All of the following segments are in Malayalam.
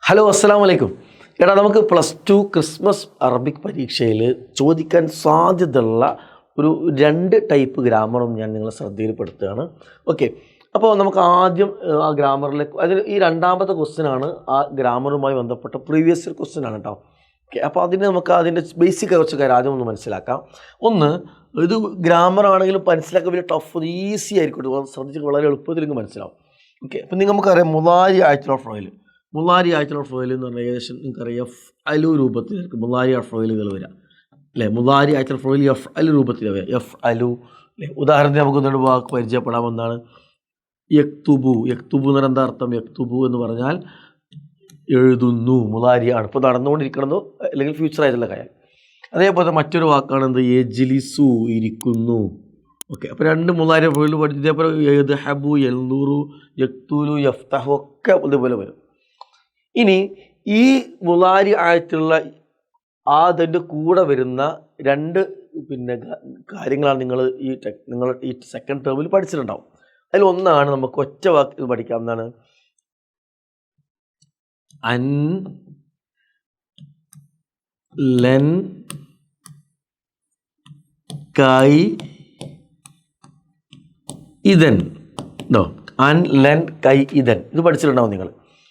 ഹലോ അസ്സലാമു അലൈക്കും. എടാ നമുക്ക് +2 ക്രിസ്മസ് അറബിക് പരീക്ഷയിൽ ചോദിക്കാൻ സാധ്യതയുള്ള ഒരു 2 ടൈപ്പ് ഗ്രാമറും ഞാൻ നിങ്ങളെ ശ്രദ്ധയിൽപ്പെടുത്തുകയാണ്. ഓക്കെ, അപ്പോൾ നമുക്ക് ആദ്യം ആ ഗ്രാമറിലേക്ക് അതിൽ ഈ രണ്ടാമത്തെ ക്വസ്റ്റ്യനാണ് ആ ഗ്രാമറുമായി ബന്ധപ്പെട്ട പ്രീവിയസ് ഇയർ ക്വസ്റ്റ്യൻ ആണ് കേട്ടോ. ഓക്കെ, അപ്പോൾ നമുക്ക് അതിൻ്റെ ബേസിക് കുറച്ച് കാര്യം ആദ്യം ഒന്ന് മനസ്സിലാക്കാം. ഒന്ന്, ഇത് ഗ്രാമർ ആണെങ്കിലും മനസ്സിലാക്കാൻ വലിയ ടഫ് ഈസി ആയിരിക്കും, ശ്രദ്ധിച്ച് വളരെ എളുപ്പത്തിൽ നിങ്ങൾക്ക് മനസ്സിലാവും. ഓക്കെ, അപ്പം നമുക്കറിയാം മുളാരി ആയിട്ടുള്ള ഫ്ലോയിൽ എന്ന് പറഞ്ഞാൽ ഏകദേശം നിങ്ങൾക്കറിയാം എഫ് അലു രൂപത്തിലായിരിക്കും മുളാരി ഫ്ലോയിലുകൾ വരിക അല്ലേ. മുളാരി ആയിട്ടുള്ള ഫ്ലോയിൽ എഫ് അലു രൂപത്തിലാണ് വരിക, എഫ് അലു അല്ലേ. ഉദാഹരണത്തിന് നമുക്ക് ഒന്നുകൂടെ വാക്ക് പരിചയപ്പെടാമെന്നാണ്. യക്തുബു എന്ന് പറഞ്ഞാൽ എന്താ അർത്ഥം? യക്തുബു എന്ന് പറഞ്ഞാൽ എഴുതുന്നു, മുളാരിയാണ്, ഇപ്പോൾ നടന്നുകൊണ്ടിരിക്കണമെന്നോ അല്ലെങ്കിൽ ഫ്യൂച്ചർ ആയിട്ടുള്ള കാര്യം. അതേപോലെ മറ്റൊരു വാക്കാണ് എന്ത്? യജ്ലിസു, ഇരിക്കുന്നു. ഓക്കെ, അപ്പോൾ 2 മുളാരി ഫ്ലോയിൽ പഠിച്ചു. ഇതേപോലെ യദ്ഹബു, യൽദുറു, യക്തുലു, യഫ്തഹു ഒക്കെ ഇതുപോലെ വരും. ഇനി ഈ മുളാരി ആയിട്ടുള്ള അതിൻ്റെ കൂടെ വരുന്ന 2 കാര്യങ്ങളാണ് നിങ്ങൾ ഈ സെക്കൻഡ് ടേമിൽ പഠിച്ചിട്ടുണ്ടാവും. അതിൽ ഒന്നാണ് നമുക്ക് ഒറ്റ വാക്ക് പഠിക്കാം. എന്താണ്? അൻ ലെൻ കൈ ഇതൻ. അൻ ലെൻ കൈ ഇതൻ ഇത് പഠിച്ചിട്ടുണ്ടാവും നിങ്ങൾ.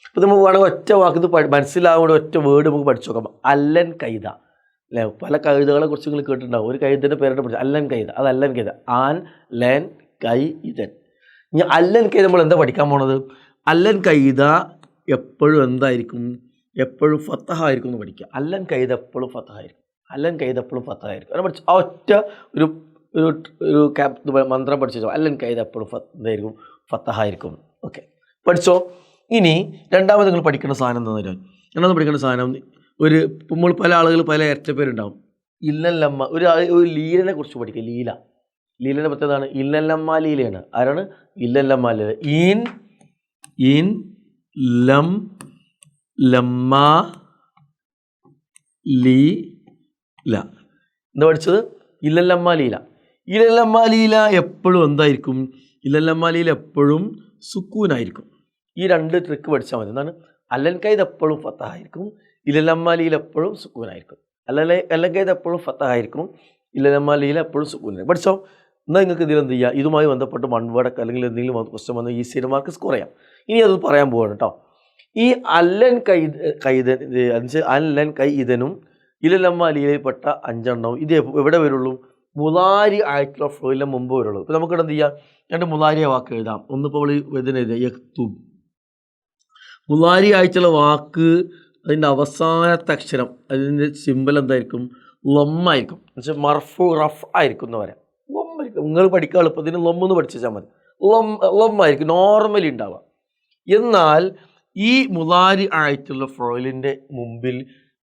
അപ്പോൾ നമുക്ക് വേണമെങ്കിൽ ഒറ്റ വാക്ക് ഇത് മനസ്സിലാവുന്ന ഒറ്റ വേർഡ് നമുക്ക് പഠിച്ചു നോക്കാം. അല്ലൻ കൈത അല്ലേ. പല കൈതകളെ കുറിച്ച് നിങ്ങൾ കേട്ടിട്ടുണ്ടാവും. ഒരു കൈതൻ്റെ പേരായിട്ട് പഠിച്ചു അല്ലൻ കൈത. അത് അല്ലൻ കൈത. ആൻ ലെൻ കൈ ഇതൻ. ഇനി അല്ലൻ കൈത നമ്മൾ എന്താ പഠിക്കാൻ പോണത്? അല്ലൻ കൈത എപ്പോഴും എന്തായിരിക്കും? എപ്പോഴും ഫത്തഹായിരിക്കും എന്ന് പഠിക്കുക. അല്ലൻ കൈത എപ്പോഴും ഫത്തഹായിരിക്കും. അങ്ങനെ പഠിച്ചു ആ ഒറ്റ ഒരു മന്ത്രം പഠിച്ചു. അല്ലൻ കൈത എപ്പോഴും എന്തായിരിക്കും? ഫത്തഹായിരിക്കും. ഓക്കെ, പഠിച്ചോ. ഇനി രണ്ടാമത് നിങ്ങൾ പഠിക്കേണ്ട സാധനം എന്താണെന്ന് വെച്ചാൽ, രണ്ടാമത് പഠിക്കേണ്ട സാധനം ഒരു നമ്മൾ പല ആളുകൾ പല ഇരട്ടപ്പേരുണ്ടാവും. ഇല്ലല്ലമ്മ ഒരു ലീലനെ കുറിച്ച് പഠിക്കുക. ലീലൻ്റെ പ്രത്യേകതാണ് ഇല്ലല്ലമ്മ ലീലയാണ്. ആരാണ്? ഇല്ലല്ലമ്മ ലീല. ഇൻ ലം ലമ്മ ലീല. എന്താ പഠിച്ചത്? ഇല്ലല്ലമ്മ ലീല എപ്പോഴും എന്തായിരിക്കും? ഇല്ലല്ലമ്മ ലീല എപ്പോഴും സുക്കൂനായിരിക്കും. ഈ 2 ട്രിക്ക് പഠിച്ചാൽ മതി. എന്താണ്? അല്ലൻ കൈത് എപ്പോഴും ഫത്തഹായിരിക്കും, ഇല്ലല്ലമ്മ ലീല എപ്പോഴും സുക്കൂനായിരിക്കും. അല്ലൻ കൈത് എപ്പോഴും ഫത്തഹായിരിക്കും, ഇല്ലല്ലമ്മ ലീല എപ്പോഴും സുക്കൂനായിരിക്കും. പഠിച്ചോ. എന്നാൽ നിങ്ങൾക്ക് ഇതിലെന്ത് ചെയ്യുക? ഇതുമായി ബന്ധപ്പെട്ട് 1 വേർഡൊക്കെ അല്ലെങ്കിൽ എന്തെങ്കിലും ക്വസ്റ്റ്യൻ വന്ന് ഈ സീറോ മാർക്ക് സ്കോർ ചെയ്യാം. ഇനി അത് പറയാൻ പോവാണ് കേട്ടോ. ഈ അല്ലൻ കൈ ഇതനും ഇല്ലല്ലമ്മ ലീലയിൽപ്പെട്ട 5 എണ്ണവും ഇത് എവിടെ വരുള്ളൂ? മുളാരി ആയിട്ടുള്ള ഫ്ലോയിലെ മുമ്പ് വരുള്ളൂ. ഇപ്പോൾ നമുക്കിവിടെ എന്ത് ചെയ്യാം? 2 മുളാരിയ വാക്ക് എഴുതാം. ഒന്നിപ്പോൾ ഇതിന് എഴുതുക യക്തുബ്. മുളാരി ആയിട്ടുള്ള വാക്ക് അതിൻ്റെ അവസാനത്തെ അക്ഷരം അതിൻ്റെ സിമ്പൽ എന്തായിരിക്കും? ലമ്മായിരിക്കും. എന്നുവെച്ചാൽ മർഫു റഫ് ആയിരിക്കും എന്ന് പറയാം. ലമ്മായിരിക്കും. നിങ്ങൾ പഠിക്കാൻ എളുപ്പത്തിന് ലമ്മെന്ന് പഠിച്ചാൽ മതി. ലമ്മായിരിക്കും നോർമലി ഉണ്ടാവുക. എന്നാൽ ഈ മുളാരി ആയിട്ടുള്ള ഫ്ലോയിലിൻ്റെ മുമ്പിൽ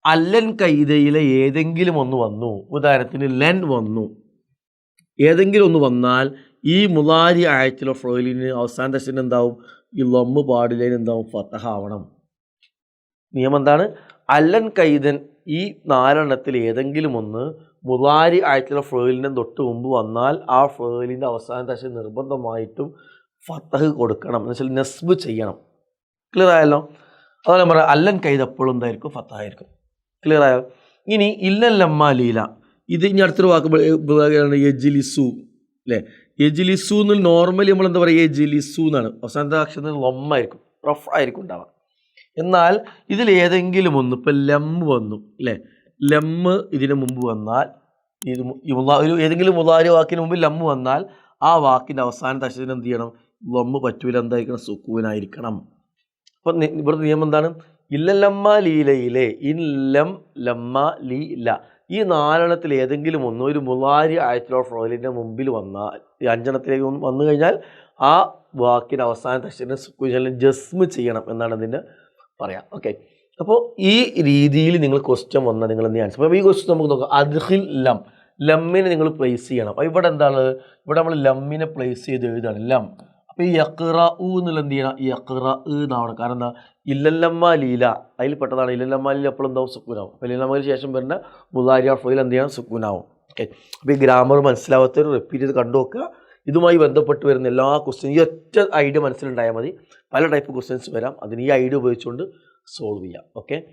അല്ലൻ കൈതയിലെ ഏതെങ്കിലും ഒന്ന് വന്നു, ഉദാഹരണത്തിന് ലെൻ വന്നു, ഏതെങ്കിലും ഒന്ന് വന്നാൽ ഈ മുളാരി ആയിട്ടുള്ള ഫ്ലോയിലിന് അവസാന ദശന് എന്താവും? ഈ ലമ്മ് പാടില്ലതിന് എന്താവും? ഫത്തഹ ആവണം. നിയമം എന്താണ്? അല്ലൻ കൈതൻ ഈ 4 എണ്ണത്തിൽ ഏതെങ്കിലും ഒന്ന് മുളാരി ആയിട്ടുള്ള ഫ്ലോയിലിൻ്റെ തൊട്ട് മുമ്പ് വന്നാൽ ആ ഫ്ലോയിലിൻ്റെ അവസാന ദശ നിർബന്ധമായിട്ടും ഫത്തഹ് കൊടുക്കണം. എന്ന് വെച്ചാൽ നസ്ബ് ചെയ്യണം. ക്ലിയർ ആയല്ലോ? അതാണ് ഞാൻ പറയാം. അല്ലൻ കൈത് എപ്പോഴും എന്തായിരിക്കും? ഫത്തഹായിരിക്കും. ക്ലിയർ ആയോ? ഇനി ഇല്ലല്ലമ്മ ലീല ഇത് ഇനി അടുത്തൊരു വാക്ക് യജ്ലിസു അല്ലേ. യജ്ലിസു എന്ന് നോർമലി നമ്മൾ എന്താ പറയുക? യജ്ലിസു എന്നാണ്. അവസാനത്തെ അക്ഷരം ലമ്മായിരിക്കും, റഫ് ആയിരിക്കും ഉണ്ടാവുക. എന്നാൽ ഇതിൽ ഏതെങ്കിലും ഒന്ന് ഇപ്പോൾ ലമ്മ് വന്നു അല്ലേ. ലമ്മ് ഇതിന് മുമ്പ് വന്നാൽ ഏതെങ്കിലും മുളാരി വാക്കിന് മുമ്പ് ലമ്മ് വന്നാൽ ആ വാക്കിൻ്റെ അവസാനത്തെ അക്ഷരത്തിന് എന്ത് ചെയ്യണം? ലമ്മ് പറ്റൂല, എന്തായിരിക്കണം? സുക്കൂനായിരിക്കണം. അപ്പം ഇവിടുത്തെ നിയമം എന്താണ്? ഇല്ലല്ലമ്മ ലീലയിലെ ഇൻ ലം ലമ്മ ലീല ഈ 4 എണ്ണത്തിൽ ഏതെങ്കിലും ഒന്ന് ഒരു മുളാരി ആയിട്ടുള്ള ഫ്ലോയിലിൻ്റെ മുമ്പിൽ വന്നാൽ ഈ 5 എണ്ണത്തിലേക്ക് വന്നു കഴിഞ്ഞാൽ ആ വാക്കിൻ്റെ അവസാനത്തെ അക്ഷരം സുക്കൂൻ ജസ്മ് ചെയ്യണം എന്നാണ് അതിൻ്റെ പറയാം. ഓക്കെ, അപ്പോൾ ഈ രീതിയിൽ നിങ്ങൾ ക്വസ്റ്റ്യൻ വന്നാൽ നിങ്ങൾ എന്ത് ആൻസർ? അപ്പോൾ ഈ ക്വസ്റ്റ്യൻ നമുക്ക് നോക്കാം. അദ്ഖിൽ ലം, ലമ്മിനെ നിങ്ങൾ പ്ലേസ് ചെയ്യണം. അപ്പോൾ ഇവിടെ എന്താണ്? ഇവിടെ നമ്മൾ ലമ്മിനെ പ്ലേസ് ചെയ്ത് എഴുതാണ് ലം. അപ്പോൾ ഈ യഖ്റ എന്നുള്ള എന്ത് ചെയ്യണം? യഖ്റ എന്നാവണം. കാരണം എന്താ? ഇല്ലല്ലമ്മ ലീല അതിൽപ്പെട്ടതാണ്. ഇല്ലല്ലമ്മ ലീല എപ്പോഴും എന്താവും? സുക്കൂനാവും. അപ്പോൾ ഇല്ലല്ലമ്മയ്ക്ക് ശേഷം വരുന്ന മുളാരി ഫ്ലോയിൽ എന്ത് ചെയ്യണം? സുക്കൂനാവും. ഓക്കെ, അപ്പോൾ ഈ ഗ്രാമർ മനസ്സിലാവാത്തവർ റിപ്പീറ്റ് ചെയ്ത് കണ്ടു നോക്കുക. ഇതുമായി ബന്ധപ്പെട്ട് വരുന്ന എല്ലാ ക്വസ്റ്റ്യൻ ഈ ഒറ്റ ഐഡിയ മനസ്സിലുണ്ടായാൽ മതി. പല ടൈപ്പ് ക്വസ്റ്റ്യൻസ് വരാം. അതിന് ഈ ഐഡിയ ഉപയോഗിച്ചുകൊണ്ട് സോൾവ് ചെയ്യാം. ഓക്കെ,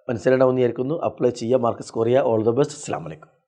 മനസ്സിലാവുമെന്ന് വിചാരിക്കുന്നു. അപ്ലൈ ചെയ്യുക, മാർക്ക് സ്കോർ ചെയ്യുക. All the best. അസ്സലാമു അലൈക്കും.